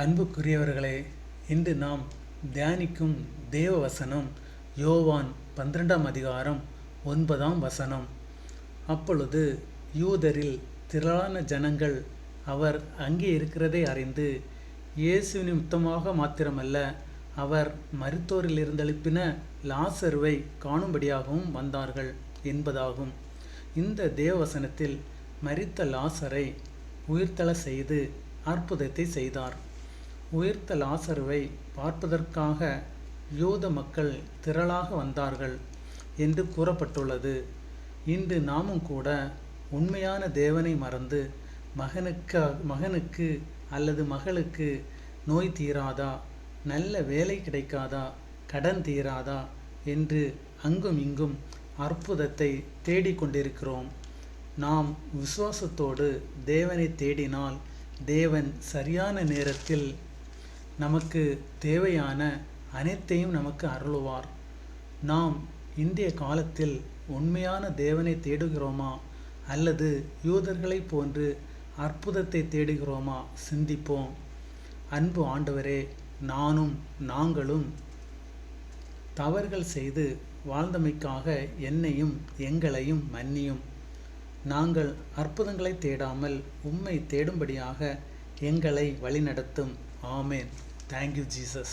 அன்புக்குரியவர்களே, இன்று நாம் தியானிக்கும் தேவ வசனம் யோவான் 12ஆம் அதிகாரம் 9ஆம் வசனம். அப்பொழுது யூதரில் திரளான ஜனங்கள் அவர் அங்கே இருக்கிறதை அறிந்து, இயேசு நிமித்தமாக மாத்திரமல்ல, அவர் மரித்தோரில் எழுப்பின லாசருவை காணும்படியாகவும் வந்தார்கள் என்பதாகும். இந்த தேவவசனத்தில் மரித்த லாசரை உயிர்த்தெழ செய்து அற்புதத்தை செய்தார். உயிர்த்த லாசருவை பார்ப்பதற்காக யூத மக்கள் திரளாக வந்தார்கள் என்று கூறப்பட்டுள்ளது. நாமும் கூட உண்மையான தேவனை மறந்து மகனுக்கு அல்லது மகளுக்கு நோய் தீராதா, நல்ல வேலை கிடைக்காதா, கடன் தீராதா என்று அங்கும் இங்கும் அற்புதத்தை தேடிக்கொண்டிருக்கிறோம். நாம் விசுவாசத்தோடு தேவனை தேடினால் தேவன் சரியான நேரத்தில் நமக்கு தேவையான அனைத்தையும் நமக்கு அருளுவார். நாம் இன்றைய காலத்தில் உண்மையான தேவனை தேடுகிறோமா அல்லது யூதர்களைப் போன்று அற்புதத்தை தேடுகிறோமா? சிந்திப்போம். அன்பு ஆண்டவரே, நாங்களும் தவறுகள் செய்து வாழ்ந்தமைக்காக என்னையும் எங்களையும் மன்னியும். நாங்கள் அற்புதங்களை தேடாமல் உம்மை தேடும்படியாக எங்களை வழிநடத்தும். ஆமேன். Thank you, Jesus.